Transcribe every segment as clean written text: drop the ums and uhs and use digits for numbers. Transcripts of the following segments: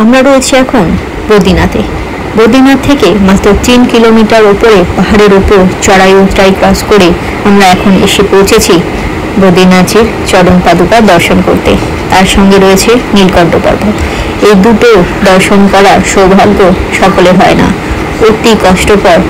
আমরা রয়েছি এখন বদ্রীনাথে। বদ্রীনাথ থেকে মাত্র 3 কিলোমিটার উপরে পাহাড়ের উপর চড়াই উতরাই ক্রস করে আমরা এখন এসে পৌঁছেছি বদ্রীনাথের চরণ পাদুকা দর্শন করতে। তার সঙ্গে রয়েছে নীলকণ্ঠ পর্বত। এই দুটো দর্শন করার সৌভাগ্য সকলে হয় না। অতি কষ্টকর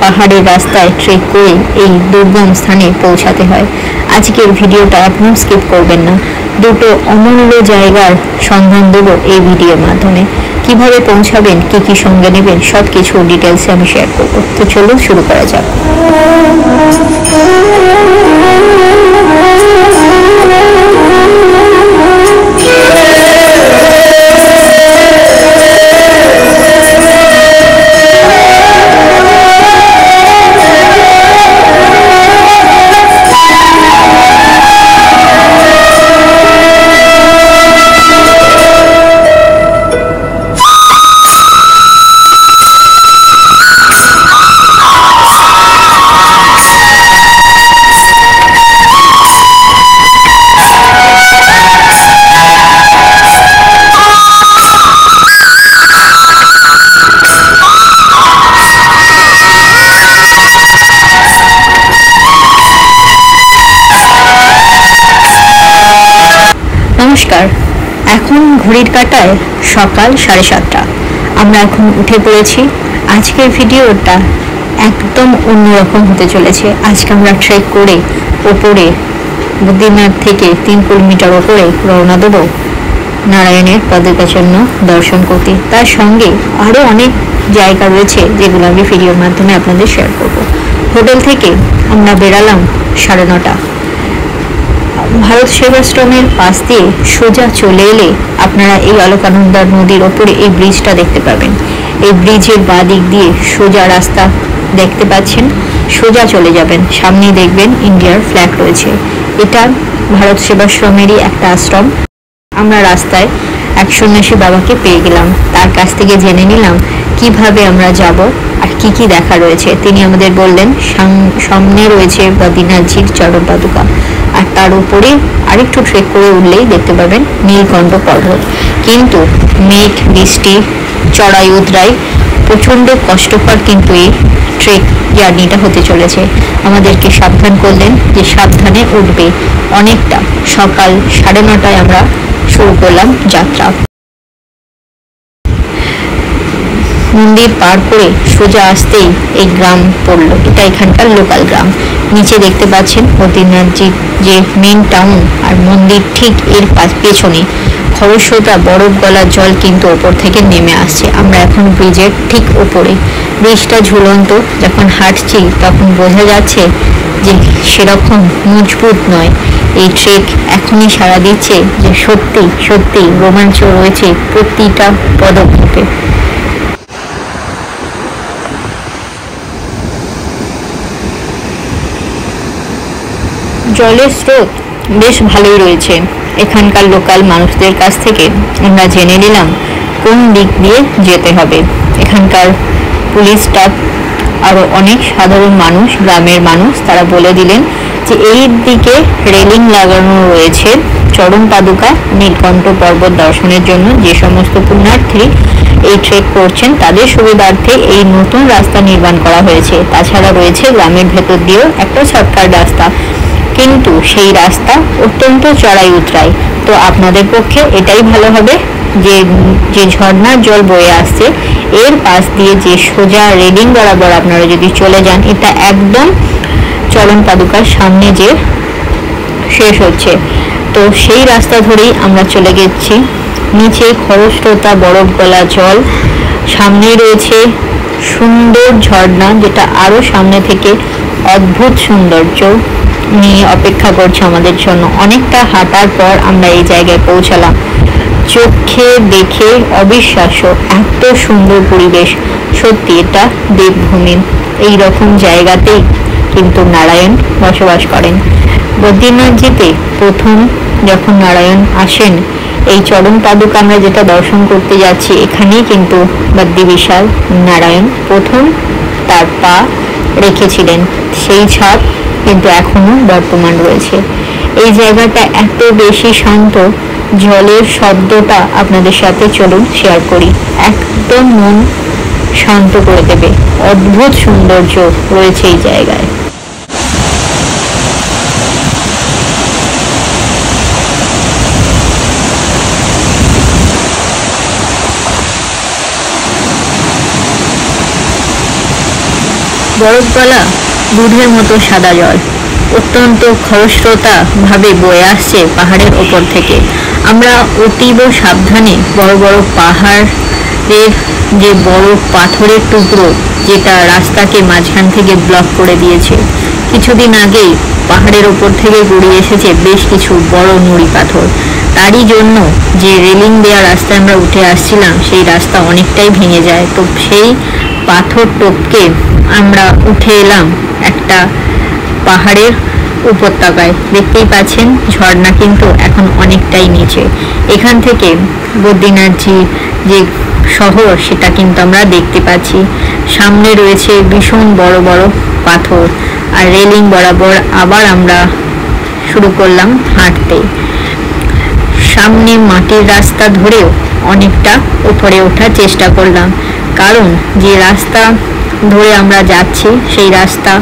পাহাড়ের রাস্তায় ট্রেক করে এই দুর্গম স্থানে পৌঁছাতে হয়। আজকের ভিডিওটা আপনি স্কিপ করবেন না। দুটো অমূল্য জায়গার সন্ধান দেব এই ভিডিওর মাধ্যমে। কিভাবে পৌঁছাবেন, কি কি সঙ্গে নেবেন, সব কিছু ডিটেলসে আমি শেয়ার করব। তো চলুন শুরু করা যাক। নমস্কার, এখন ঘড়ির কাঁটায় সকাল 7:30। আমরা এখন উঠে পড়েছি। আজকের ভিডিওটা একদম অন্যরকম হতে চলেছে। আজকে আমরা ট্রেক করে ওপরে বদ্রীনাথ থেকে 3 কিলোমিটার ওপরে রওনা দেব নারায়ণের পদকাচন্ন দর্শন করতে। তার সঙ্গে আরও অনেক জায়গা রয়েছে যেগুলো আমি ভিডিওর মাধ্যমে আপনাদের শেয়ার করব। হোটেল থেকে আমরা বেরালাম 9:30। ভারত সেবাশ্রমের পাশ দিয়ে সোজা চলে এলে আপনারা এই অলকানন্দা নদীর ওপরে এই ব্রিজটা দেখতে পাবেন। এই ব্রিজের বাঁ দিক দিয়ে সোজা রাস্তা দেখতে পাচ্ছেন, সোজা চলে যাবেন। সামনে দেখবেন ইন্ডিয়ার ফ্ল্যাগ রয়েছে। এটা ভারত সেবাশ্রমেরই একটা আশ্রম। আমরা রাস্তায় এক সন্ন্যাসী বাবাকে পেয়ে গেলাম। তার কাছ থেকে জেনে নিলাম কিভাবে আমরা যাব আর কি কি দেখা রয়েছে। তিনি আমাদের বললেন সামনে রয়েছে বদ্রীনাথজির চরণ পাদুকা, আর তার উপরে আরেকটু ট্রেক করে উঠলেই দেখতে পাবেন নীলকণ্ঠ পর্বত। কিন্তু মেঘ, বৃষ্টি, চড়াই উতরাই প্রচণ্ড কষ্টকর কিন্তু এই ট্রেক জার্নিটা হতে চলেছে। আমাদেরকে সাবধান করলেন যে সাবধানে উঠবে। অনেকটা সকাল 9:30 আমরা শুরু করলাম যাত্রা। মন্দির পার করে সোজা আসতেই এই গ্রাম পড়লো। এটা এখানকার লোকাল গ্রাম। নিচে দেখতে পাচ্ছেন বদ্রীনাথজি যে মেন টাউন, আর মন্দির ঠিক এর পেছনে খরস্রোতা বরফ গলার জল কিন্তু ওপর থেকে নেমে আসছে। আমরা এখন ব্রিজের ঠিক ওপরে। ব্রিজটা ঝুলন্ত। যখন হাঁটছি তখন বোঝা যাচ্ছে যে সেরকম মজবুত নয়। এই ট্রেক এখনই সাড়া দিচ্ছে যে সত্যি সত্যি রোমাঞ্চ রয়েছে প্রতিটা পদক্ষেপে। জলের স্রোত বেশ ভালোই রয়েছে। এখানকার লোকাল মানুষদের কাছ থেকে আমরা জেনে নিলাম কোন দিক দিয়ে যেতে হবে। এখানকার পুলিশ স্টাফ আরও অনেক সাধারণ মানুষ, গ্রামের মানুষ, তারা বলে দিলেন যে এই দিকে রেলিং লাগানো রয়েছে চরণ পাদুকা নীলকণ্ঠ পর্বত দর্শনের জন্য। যে সমস্ত পুণ্যার্থী এই ট্রেক করছেন তাদের সুবিধার্থে এই নতুন রাস্তা নির্মাণ করা হয়েছে। তাছাড়া রয়েছে গ্রামের ভেতর দিয়েও একটা শর্টকাট রাস্তা, কিন্তু সেই রাস্তা অত্যন্ত চড়াই উতরাই। তো আপনাদের পক্ষে এটাই ভালো হবে যে যে ঝর্ণার জল বয়ে আসছে এর পাশ দিয়ে যে সোজা রেলিং বরাবর আপনারা যদি চলে যান, এটা একদম চরণ পাদুকার সামনে যে শেষ হচ্ছে। তো সেই রাস্তা ধরেই আমরা চলে গেছি। নিচে খরস্রোতা বরফ গলা জল, সামনে রয়েছে সুন্দর ঝর্ণা, যেটা আরো সামনে থেকে অদ্ভুত সৌন্দর্য নিয়ে অপেক্ষা করছে আমাদের জন্য। অনেকটা হাঁটার পর আমরা এই জায়গায় পৌঁছালাম। চোখে দেখে অবিশ্বাস্য, এত সুন্দর পরিবেশ। সত্যি এটা দেবভূমি। এই রকম জায়গাতেই কিন্তু নারায়ণ বসবাস করেন। বদ্রীনাথজিতে প্রথম যখন নারায়ণ আসেন, এই চরণ পাদুকা আমরা যেটা দর্শন করতে যাচ্ছি, এখানেই কিন্তু বদ্রী বিশাল নারায়ণ প্রথম তার পা রেখেছিলেন। সেই ছাপ কিন্তু এখনো বর্তমান রয়েছে। এই জায়গাটা এত বেশি শান্ত জলের শব্দটা আপনাদের সাথে চলুন শেয়ার করি। একদম মন শান্ত করে দেবে। অদ্ভুত সৌন্দর্য রয়েছে এই জায়গায়। বরফগলা দুধের মতো সাদা জল অত্যন্ত খরস্রোতা ভাবে বয়ে আসছে পাহাড়ের ওপর থেকে। আমরা অতীব সাবধানে বড় বড় পাহাড়ের যে বড় পাথরের টুকরো যেটা রাস্তাকে মাঝখান থেকে ব্লক করে দিয়েছে, কিছুদিন আগেই পাহাড়ের ওপর থেকে গড়িয়ে এসেছে বেশ কিছু বড় নুড়ি পাথর। তারই জন্য যে রেলিং দেওয়া রাস্তায় আমরা উঠে আসছিলাম সেই রাস্তা অনেকটাই ভেঙে যায়। তো সেই পাথর টপকে আমরা উঠে এলাম একটা পাহাড়ের উপত্যকায়। দেখতেই পাচ্ছেন ঝর্ণা কিন্তু এখন অনেকটাই নিচে। এখান থেকে বদ্রীনাথজি যে শহর সেটা কিন্তু আমরা দেখতে পাচ্ছি। সামনে রয়েছে ভীষণ বড় বড় পাথর, আর রেলিং বরাবর আবার আমরা শুরু করলাম হাঁটতে। সামনে মাটির রাস্তা ধরেও অনেকটা উপরে ওঠার চেষ্টা করলাম, কারণ যে রাস্তা ধরে আমরা যাচ্ছি সেই রাস্তা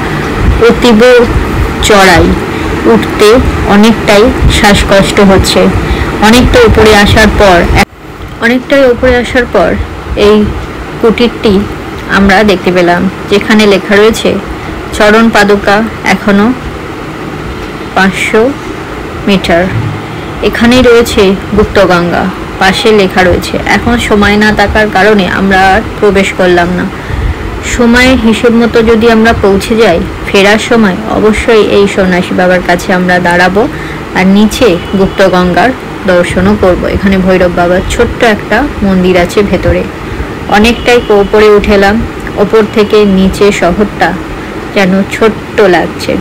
অতীব চড়াই, উঠতে অনেকটাই শ্বাসকষ্ট হচ্ছে। অনেকটাই উপরে আসার পর এই কুটিরটি আমরা দেখতে পেলাম, যেখানে লেখা রয়েছে চরণ পাদুকা এখনো 500 মিটার। এখানেই রয়েছে গুপ্তগঙ্গা, পাশে লেখা রয়েছে। এখন সময় না থাকার কারণে আমরা আর প্রবেশ করলাম না। সময়ের হিসেব মতো যদি আমরা পৌঁছে যাই, ফেরার সময় অবশ্যই এই সন্ন্যাসী বাবার কাছে আমরা দাঁড়াবো আর নিচে গুপ্তগঙ্গার দর্শনও করব। এখানে ভৈরব বাবার ছোট্ট একটা মন্দির আছে ভেতরে। অনেকটাই ওপরে উঠেলাম, ওপর থেকে নিচে শহরটা যেন ছোট্ট লাগছে।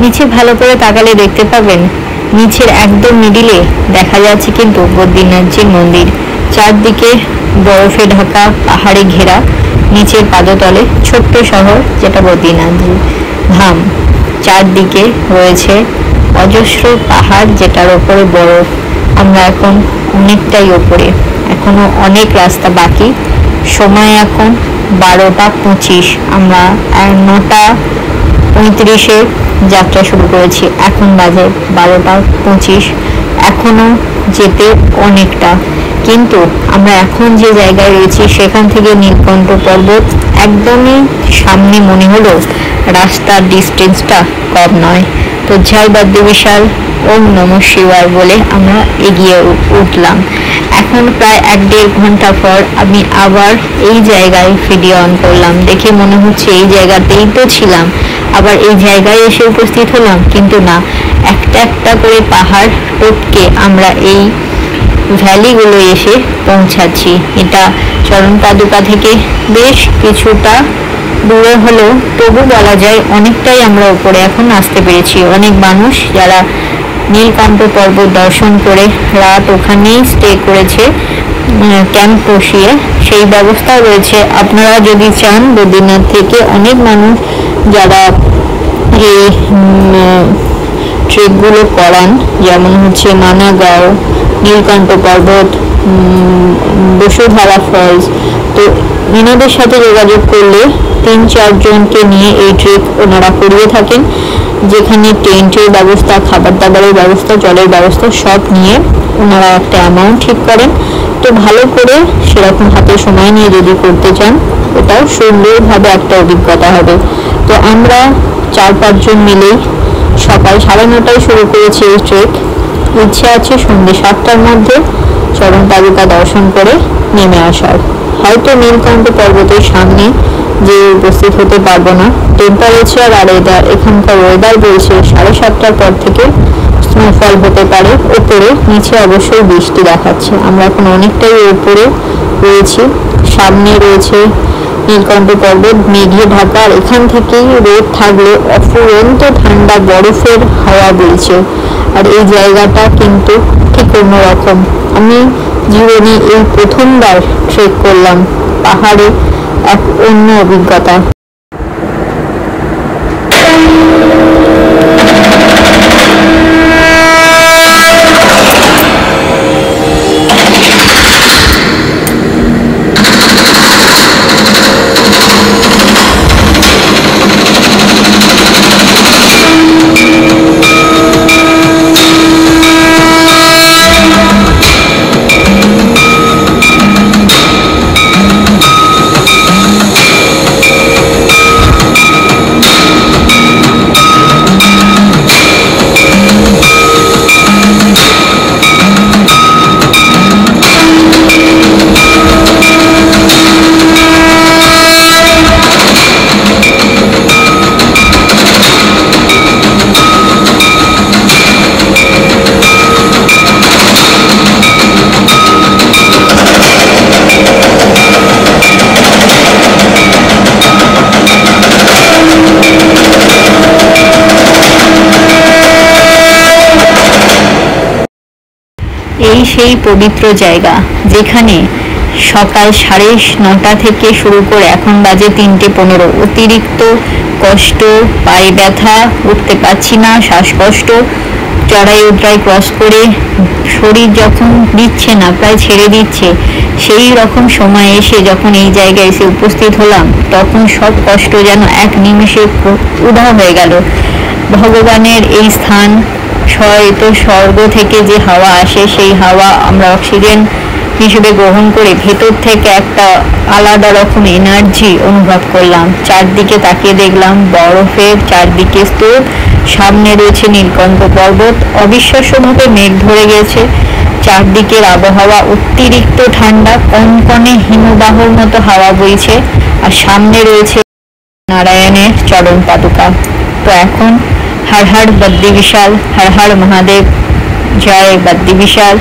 নিচে ভালো করে তাকালে দেখতে পাবেন নিচের একদম মিডিলে দেখা যাচ্ছে কিন্তু বদ্রীনাথজির মন্দির। চারদিকে বরফে ঢাকা পাহাড়ে ঘেরা, নিচের পাদতলে ছোট্ট শহর যেটা বদ্রীনাথজি ধাম। চারদিকে রয়েছে অজস্র পাহাড় যেটার ওপরে বরফ। আমরা এখন অনেকটাই ওপরে, এখনো অনেক রাস্তা বাকি। সময় এখন 12:25। আমরা 9:35-এ যাত্রা শুরু করেছি, এখন বাজে 12:25। এখনো যেতে অনেকটা, কিন্তু আমরা এখন যে জায়গায় রয়েছি সেখান থেকে নীলকণ্ঠ পর্বত একদমই সামনে মনে হলো। রাস্তার ডিস্টেন্সটা কম নয়। তো জয় বদ্র বিশাল, ওম নমঃ শিবায় বলে আমরা এগিয়ে উঠলাম। এখন প্রায় 1-1.5 ঘন্টা পর আমি আবার এই জায়গায় ভিডিও অন করলাম। দেখে মনে হচ্ছে এই জায়গাতেই তো ছিলাম, আবার এই জায়গায় এসে উপস্থিত হলাম, কিন্তু না, একটা একটা করে পাহাড় টপকে আমরা এই ভ্যালিগুলো এসে পৌঁছাচ্ছি। এটা চরণ পাদুকা থেকে বেশ কিছুটা দূরে হলেও তবু বলা যায় অনেকটাই আমরা উপরে এখন আসতে পেরেছি। অনেক মানুষ যারা নীলকণ্ঠ পর্বত দর্শন করে রাত ওখানেই স্টে করেছে, ক্যাম্প বসিয়ে, সেই ব্যবস্থাও রয়েছে। আপনারা যদি চান, বদ্রীনাথ থেকে অনেক মানুষ যারা এই ট্রেকগুলো করান, যেমন হচ্ছে মানাগাঁও, নীলকণ্ঠ পর্বত, বসুধারা ফলস, তো এনাদের সাথে যোগাযোগ করলে 3-4 জনকে নিয়ে এই ট্রেক ওনারা করিয়ে থাকেন, যেখানে টেন্টের ব্যবস্থা, খাবার দাবারের ব্যবস্থা, জলের ব্যবস্থা সব নিয়ে ওনারা একটা অ্যামাউন্ট ঠিক করেন। তো ভালো করে সেরকম হাতে সময় নিয়ে যদি করতে চান, ওটাও সুন্দরভাবে একটা অভিজ্ঞতা হবে। তো আমরা 4-5 জন মিলেই সকাল 9:30টায় শুরু করেছি এই ট্রেক। ইচ্ছে আছে সন্ধ্যে 7টার মধ্যে চরণ পাদুকা দর্শন করে নেমে আসার। হয়তো নীলকণ্ঠ পর্বতের সামনে যে উপস্থিত হতে পারবো না। টেম্পারেচার আর এখানকার ওয়েদার বলছে 7:30টার পর থেকে স্নোফল হতে পারে ওপরে, নিচে অবশ্যই বৃষ্টি দেখাচ্ছে। আমরা এখন অনেকটাই উপরে রয়েছি। সামনে রয়েছে নীলকণ্ঠ পর্বত মেঘে ঢাকা, আর এখান থেকেই রোদ থাকলে অফুরন্ত ঠান্ডা বরফের হাওয়া বইছে। আর এই জায়গাটা কিন্তু ঠিক অন্যরকম। আমি জীবনে এই প্রথমবার ট্রেক করলাম পাহাড়ে, এক অন্য অভিজ্ঞতা। সেই পবিত্র জায়গা যেখানে সকাল 9:30 থেকে শুরু করে এখন বাজে 3:15, অতিরিক্ত কষ্ট, পায়ে ব্যথা, উঠতে পারছি না, শ্বাসকষ্ট, চড়াই উতরাই ক্রস করে শরীর যখন দিচ্ছে না, প্রায় ছেড়ে দিচ্ছে, সেই রকম সময় এসে যখন এই জায়গায় এসে উপস্থিত হলাম, তখন সব কষ্ট যেন এক নিমেষে উধাও হয়ে গেল। ভগবানের এই স্থান, হয়তো স্বর্গ থেকে যে হাওয়া আসে, সেই হাওয়া আমরা অক্সিজেন হিসেবে গ্রহণ করে ভেতর থেকে একটা আলাদা রকম এনার্জি অনুভব করলাম। চারদিকে তাকিয়ে দেখলাম বরফের চারদিকে স্তূপ, সামনে রয়েছে নীলকণ্ঠ পর্বত, অবিশ্বাস্যভাবে মেঘ ধরে গেছে, চারদিকের আবহাওয়া অতিরিক্ত ঠান্ডা, কনকনে হিমবাহর মতো হাওয়া বইছে, আর সামনে রয়েছে নারায়ণের চরণ পাদুকা। তো এখন হর হর বদ্রি বিশাল, হর হর মহাদেব, জয় বদ্রি বিশাল,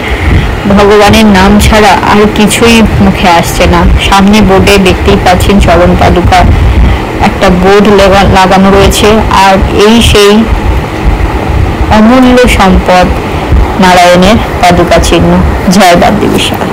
ভগবানের নাম ছাড়া আর কিছুই মুখে আসছে না। সামনে বোর্ডে দেখতেই পাচ্ছেন চরণ পাদুকা, একটা বোর্ড লাগানো রয়েছে, আর এই সেই অমূল্য সম্পদ নারায়ণের পাদুকা চিহ্ন। জয় বদ্রি বিশাল।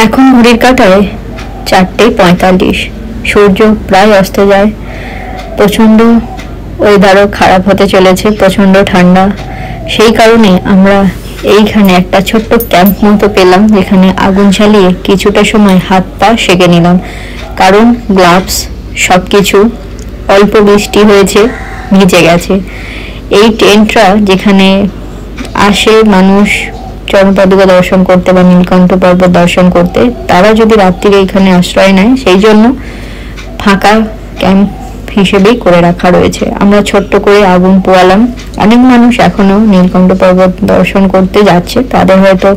এখন ঘড়ির কাঁটায় 4:45, সূর্য প্রায় অস্ত যায়, প্রচন্ড ওয়েদারও খারাপ হতে চলেছে, প্রচন্ড ঠান্ডা। সেই কারণে আমরা এইখানে একটা ছোট্ট ক্যাম্প মতো পেলাম, যেখানে আগুন জ্বালিয়ে কিছুটা সময় হাত পা সেঁকে নিলাম, কারণ গ্লাভস সবকিছু, অল্প বৃষ্টি হয়েছে, ভিজে গেছে। এই টেন্টটা যেখানে আসে মানুষ চরণ পাদুকা দর্শন করতে বা নীলকণ্ঠ পর্বত দর্শন করতে, তারা যদি রাত্রিরে এখানে আশ্রয় নেয়, সেই জন্য ফাঁকা ক্যাম্প হিসেবেই করে রাখা রয়েছে। আমরা ছোট্ট করে আগুন পোয়ালাম। অনেক মানুষ এখনো নীলকণ্ঠ পর্বত দর্শন করতে যাচ্ছে, তাদের হয়তো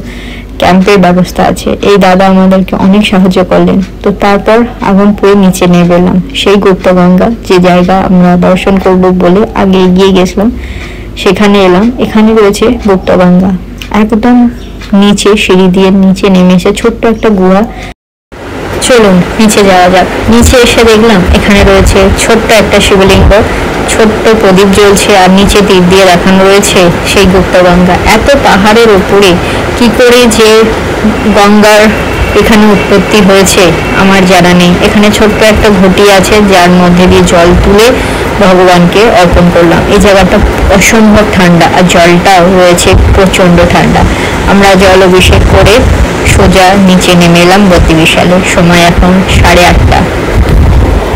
ক্যাম্পের ব্যবস্থা আছে। এই দাদা আমাদেরকে অনেক সাহায্য করলেন। তো তারপর আগুন পুয়ে নিচে নিয়ে গেলাম সেই গুপ্তগঙ্গা, যে জায়গা আমরা দর্শন করব বলে আগে এগিয়ে গেছিলাম, সেখানে এলাম। এখানে রয়েছে গুপ্তগঙ্গা, একদম নিচে সিঁড়ি দিয়ে নিচে নেমে এসে ছোট্ট একটা গুহা, চলুন নিচে যাওয়া যাক। নিচে এসে দেখলাম এখানে রয়েছে ছোট্ট একটা শিবলিঙ্গ, ছোট্ট প্রদীপ জ্বলছে, আর নিচে তীর দিয়ে দেখানো রয়েছে সেই গুপ্তগঙ্গা। এত পাহাড়ের উপরে কি করে যে গঙ্গার এখানে উৎপত্তি হয়েছে আমার জানা নেই। এখানে ছোট্ট একটা ঘটি আছে যার মধ্যে দিয়ে জল তুলে ভগবানকে অর্পণ করলাম। এই জায়গাটা অসম্ভব ঠান্ডা আর জলটাও রয়েছে প্রচণ্ড ঠান্ডা। আমরা জল অভিষেক করে সোজা নিচে নেমে এলাম বদ্রীবিশালে। সময় এখন 8:30।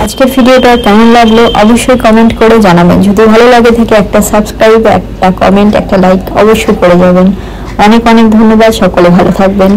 আজকের ভিডিওটা কেমন লাগলো অবশ্যই কমেন্ট করে জানাবেন। যদি ভালো লাগে থাকে একটা সাবস্ক্রাইব, একটা কমেন্ট, একটা লাইক অবশ্যই করে যাবেন। অনেক অনেক ধন্যবাদ। সকলে ভালো থাকবেন।